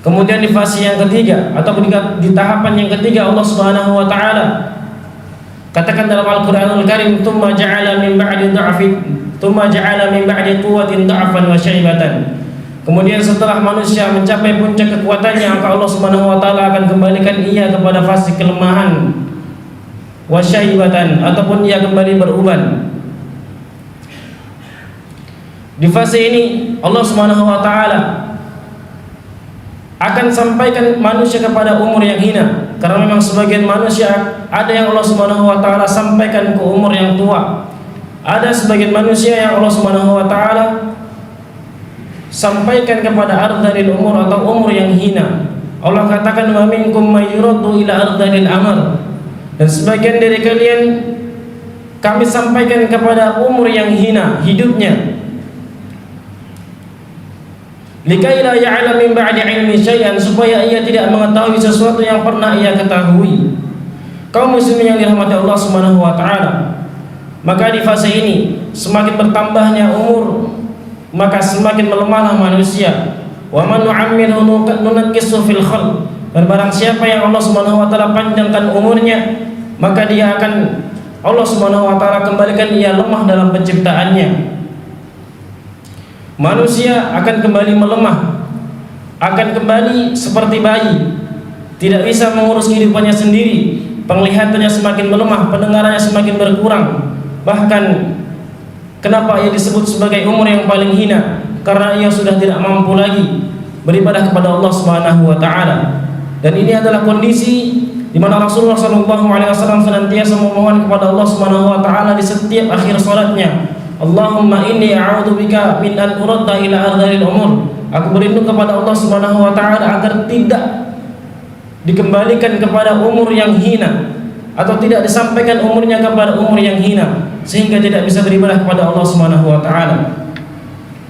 Kemudian di fase yang ketiga atau di tahapan yang ketiga, Allah Subhanahu wa taala katakan dalam Al-Qur'anul Karim, "Tsumma ja'ala min ba'di dha'fin, tsumma ja'ala min ba'di quwwatin dha'fan wa syaibatan." Kemudian setelah manusia mencapai puncak kekuatannya, maka Allah Subhanahu wa taala akan kembalikan ia kepada fase kelemahan, wa syaibatan, ataupun ia kembali beruban. Di fase ini Allah Subhanahu wa taala akan sampaikan manusia kepada umur yang hina, karena memang sebagian manusia ada yang Allah Subhanahu wa taala sampaikan ke umur yang tua. Ada sebagian manusia yang Allah Subhanahu wa taala sampaikan kepada ardhalil umur atau umur yang hina. Allah katakan, "Wa minkum may yuraddu ila ardhalil amr." Dan sebagian dari kalian kami sampaikan kepada umur yang hina hidupnya. Likai la ya'lam min ba'di ilmi syai'an, supaya ia tidak mengetahui sesuatu yang pernah ia ketahui. Kaum muslimin yang dirahmati Allah Subhanahu wa taala, maka di fase ini semakin bertambahnya umur, maka semakin melemahlah manusia. Wa man nu'ammirhu nunaqqisu fil khalq. Dan barang siapa yang Allah Subhanahu wa taala panjangkan umurnya, maka dia akan Allah Subhanahu wa taala kembalikan ia lemah dalam penciptaannya. Manusia akan kembali melemah, akan kembali seperti bayi, tidak bisa mengurus kehidupannya sendiri, penglihatannya semakin melemah, pendengarannya semakin berkurang. Bahkan kenapa ia disebut sebagai umur yang paling hina? Karena ia sudah tidak mampu lagi beribadah kepada Allah Subhanahu wa taala. Dan ini adalah kondisi di mana Rasulullah SAW senantiasa memohon kepada Allah Subhanahu wa taala di setiap akhir salatnya, Allahumma inni a'udzubika min an uradda ila ardhil umur. Aku berlindung kepada Allah Subhanahu wa taala agar tidak dikembalikan kepada umur yang hina, atau tidak disampaikan umurnya kepada umur yang hina, sehingga tidak bisa beribadah kepada Allah Subhanahu wa taala.